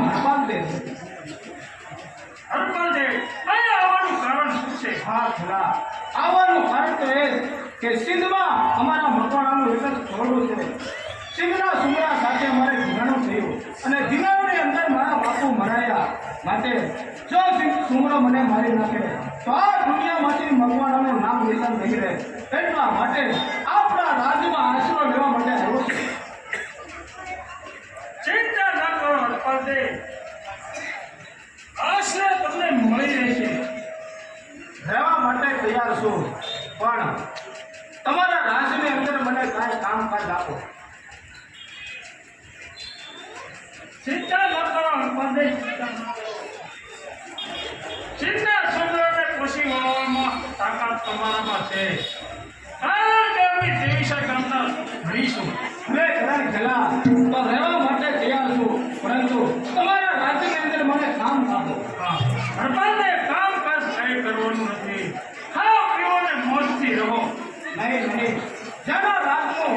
હરપાલદેવ આવવાનું કારણ શું છે? હા ખરા, આવવાનું કારણ તો એ કે સિંધમાં અમારા મકવાણાનું વિકલ્પ થોડું છે. સિંધના સુમરા સાથે મારે ધીંગાણું થયું અને ધીંગાણુંની અંદર મારા બાપુ મરાયા. માટે જો સુમરો મને મારી નાખે તો આ દુનિયામાંથી મકવાણાનું નામ નિશાન નહીં રહે. એટલા માટે આપણા રાજ્યમાં આશરો લેવા માટે આવ્યો છે. ચિંતા ન કરો હરપાલદેવ, આશરે તમને મળી રહેશે. રહેવા માટે તૈયાર છું, પણ તમારા રાજ્યની અંદર મને કાંઈ કામકાજ આપો. ચિંતા ન કરો હરપાલદેવ, ચિંતા સુંદરને ખુશી વળવામાં તાકાત તમારામાં છે. કારણ કે અમે દેવીસા ગામના રહીશું. મેં કદાચ ગયેલા તો રહેવા માટે તૈયાર છું, પરંતુ તમારા રાજ્યની અંદર મને કામ આપો. હરપાલદેવ, કામકાજ કંઈ કરવાનું નથી. ખાઓ પીવો ને મોજથી રહો. નહીં, જેના રાજનું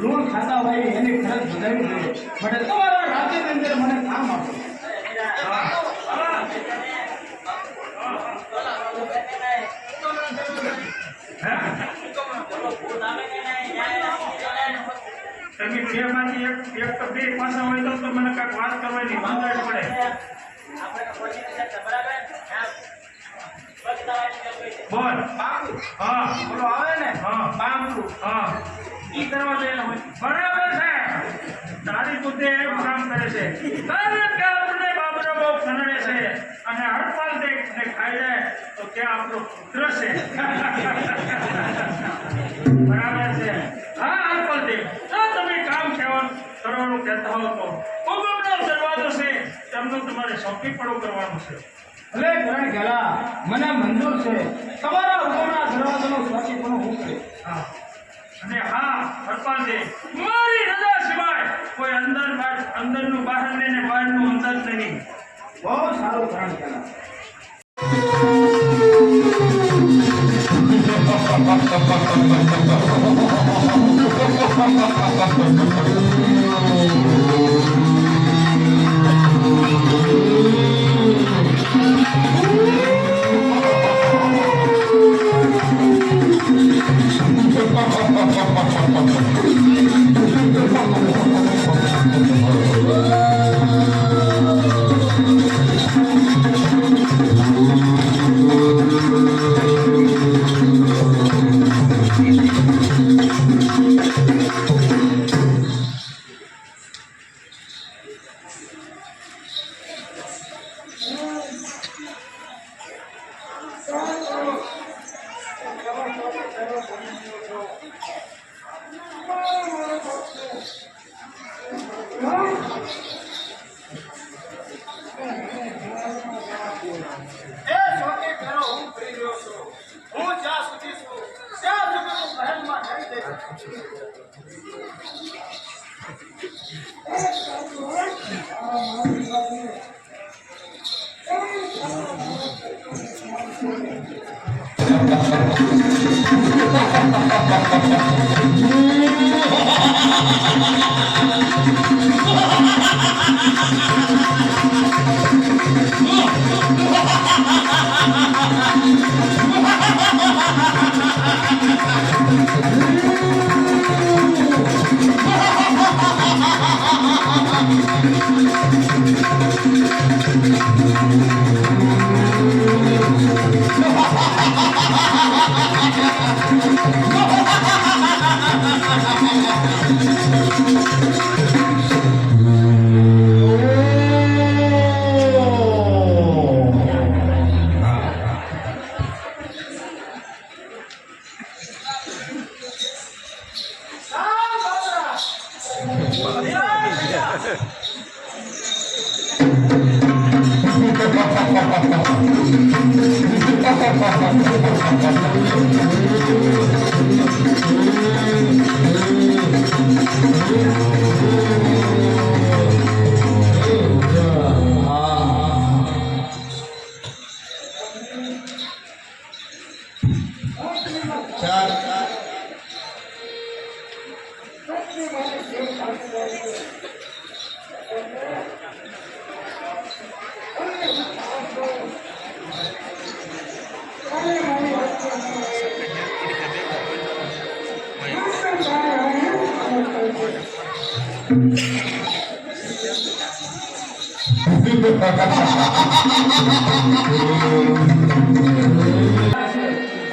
લૂણ ખાતા હોય એની ફરજ બજાવવી જોઈએ. માટે તમારા રાજ્યની અંદર મને કામ આપો. તમે બેમાંથી એક તો બે પાસા હોય તો મને કાંઈક વાત કરવાની વાંધો પડે. બોલ. હા બોલો આવે ને? હા પામતું હા ઈ કરવા જોઈએ હોય. બરાબર છે. તારી બુદ્ધિ એમ કામ કરે છે. કારણ કે આપણે બાબરો બહુ ખનડે છે અને હરપાલદેવ ને ખાઈ જાય તો ત્યાં આપણો પુત્ર છે. બરાબર છે. હા હરપાલદેવ, જો તમે કામ કરવાનું કહેતા હો તો હુકમનો દરવાજો છે, તેમનું તમારે સોંપી પડવું કરવાનું છે. ભલે ગ્રહણ ગયેલા મને મંજૂર છે. તમારા હુકમના દરવાજાનો સ્વાતી પણ હું કરીશ. હા અને હા હરપાલદેવ, મારી રજા સિવાય કોઈ અંદરનું બહાર ને બહારનું અંદર નહીં. બહુ સારું ગ્રહણ ગયેલા.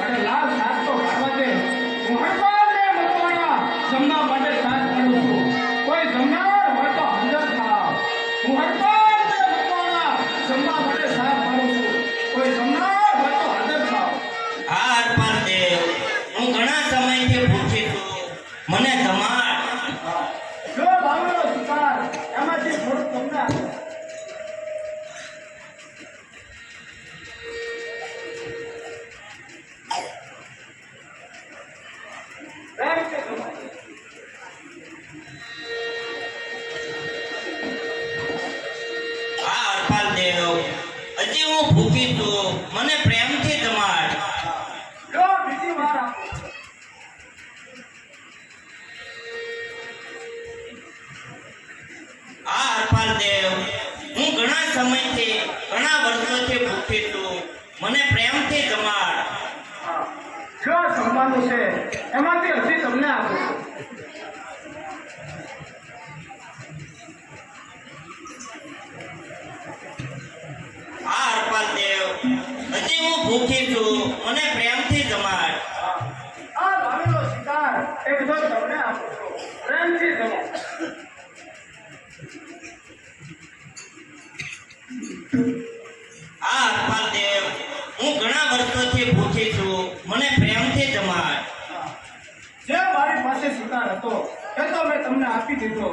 અને લાલ સાત તો કાઢવા દે. હું હરપાલને મતવાના જમવા માટે સાત કરું છું. કોઈ જમનાર હોય તો હાજર થાવ. હું હરપાલને મતવાના જમવા માટે સાત કરું છું. કોઈ જમનાર હોય તો હાજર થાવ. હા હરપાલ દેવ, હું ઘણા સમયથી ભૂખી છું. મને તમાર જો બાવળો શિકાર એમાંથી થોડુંક તમને આપો. પ્રેમ છે તમારી. હા હરપાલ દેવ, હજી હું ભૂખી છું. મને પ્રેમથી તમાર જો બીજી વાર આપો. હા હરપાલ દેવ, હું ઘણા સમયથી ઘણા વર્ષોથી ભૂખી છું. મને પ્રેમથી તમાર હા. જો જમવાનું છે એમાંથી હજી તમને આપું છું. હા હરપાલ દેવ, હજી હું ભૂખી છું. મને પ્રેમથી તમાર આ ભાવેલો શિકાર એ બધો તમને આપું છું. પ્રેમથી જમો. હા હરપાલ દેવ, હું ઘણા વર્ષોથી ભૂખી છું. મને પ્રેમથી તમાર જે મારી પાસે શિકાર હતો એ તો મેં તમને આપી દીધો.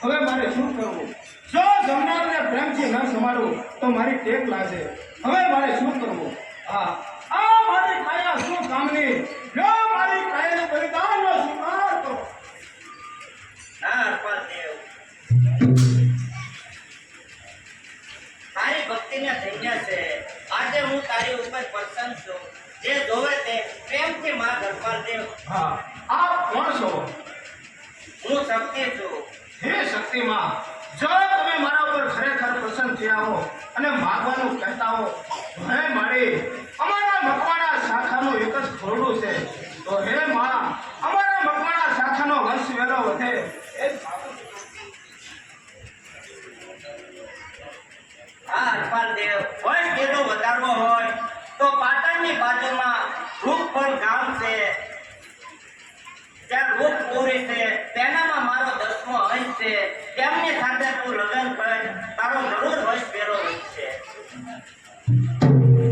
હવે મારે શું કરવું? જો જમનારને પ્રેમથી ન સંભાળું તો મારી ટેક લાગે. હવે મારે શું કરવું? હા, આ મારી કાયા શું કામની? જો મારી કાયાને બલિદાનનો સ્વીકાર કરો. હા હરપાલ દેવ, તારી ભક્તિને ધન્ય છે. આજે હું તારી ઉપર પ્રસન્ન છું. જે જોવે તે પ્રેમથી માગ હરપાલ દેવ. હા, આપ કોણ છો? હું શક્તિ છું. હે શક્તિમાં, જો તમે મારા ઉપર ખરેખર પ્રસન્ન થયા હો અને માગવાનું કહેતા હો તો હે માળી, અમારા મકવાણા શાખાનું એક જ ખોરડું છે. તો હે માં, અમારા મકવાણા શાખાનો વંશ વેલો વધે એ જ માગું છું. હા હરપાલ દેવ, વંશ વેલો વધારવો હોય તો પાટણની બાજુમાં રૂપપુર ગામ છે. ત્યાં રૂપપુરી છે. તેનામાં મારો 10મો અંશ છે. તેમની સાથે તું લગ્ન કર, તારો જરૂર વંશ વેલો વધશે.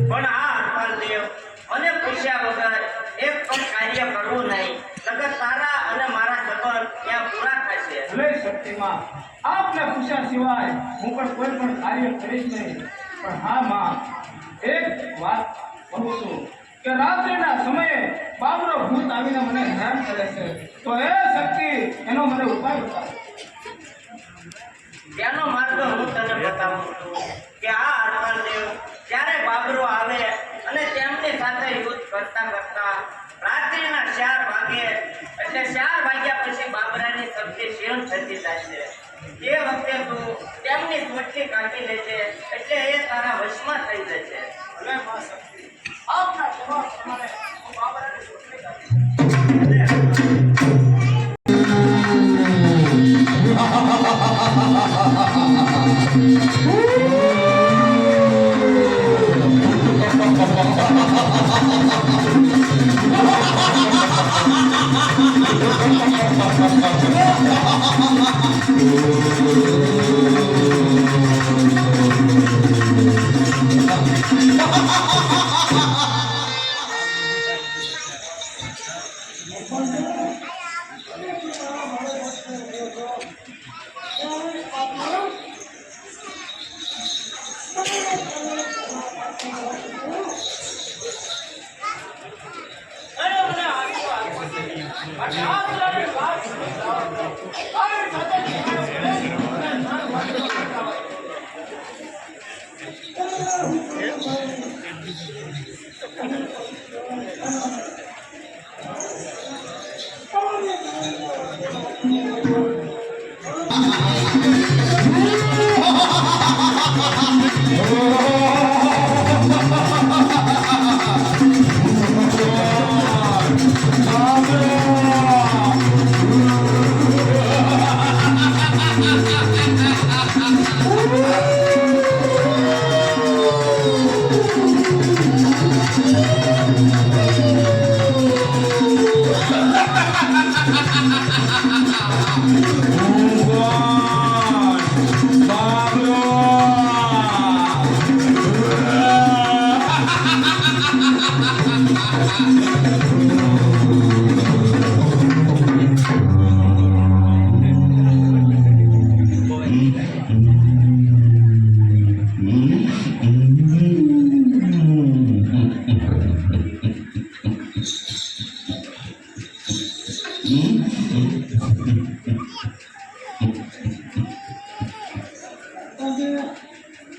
પણ હા હરપાલ દેવ, મને પૂછ્યા વગર એક પણ કાર્ય કરવું નહીં. નકર તારા અને મારા સંબંધ ત્યાં પૂરા થશે. ભલે શક્તિમાં, આપને પૂછ્યા સિવાય હું પણ કોઈ પણ કાર્ય કરીશ નહીં. પણ હા માં, એક વાત કહું છું કે રાત્રિના સમયે બાબરો ભૂત આવીને મને હેરાન કરે છે. તો એ શક્તિ એનો મને ઉપાય બતાવો. તેનો માર્ગ હું તને બતાવું છું કે આ હરપાલ દેવ, જ્યારે બાબરો આવે અને તેમની સાથે યુદ્ધ કરતા કરતા રાત્રિના 4 વાગે, એટલે 4 વાગ્યા પછી બાબરાની શક્તિ ક્ષીણ થતી જશે. તે વખતે તું તેમની ચોટલી કાઢી લેજે, એટલે એ તારા વશમાં થઈ જશે. ભલે માં શક્તિ, આપના જવાબ પ્રમાણે હું બાબરાની સુટલી કરીશ.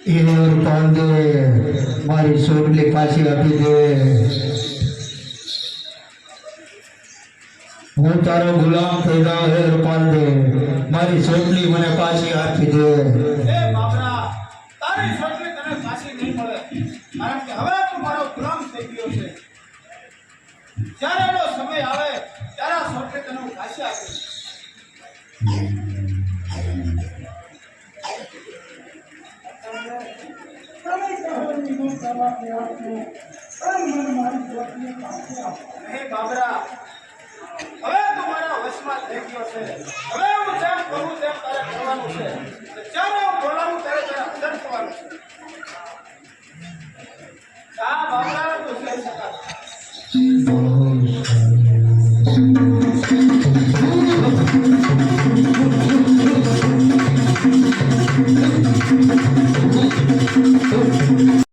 એ પાંદે મારી સોટલી પાછી આપી દે. હું તારો ગુલામ થઈ જાઉં. હે પાંદે મારી સોટલી મને પાછી આપી દે. એ બાબરા, તારી સોટલી તને પાછી નહીં મળે, કારણ કે હવે તું મારો ગુલામ થઈ ગયો છે. જ્યારે એનો સમય આવે ત્યારે આ સોટલી તને હું પાછી આપીશ. હે બાબરા, હવે તું મારા વશમાં થઈ ગયો છે. હવે હું જેમ કહું તેમ તારે કરવાનું છે. જ્યારે હું બોલાવું ત્યારે તારે હાજર થવાનું છે. આ બાબરા તું થઈ શકાય.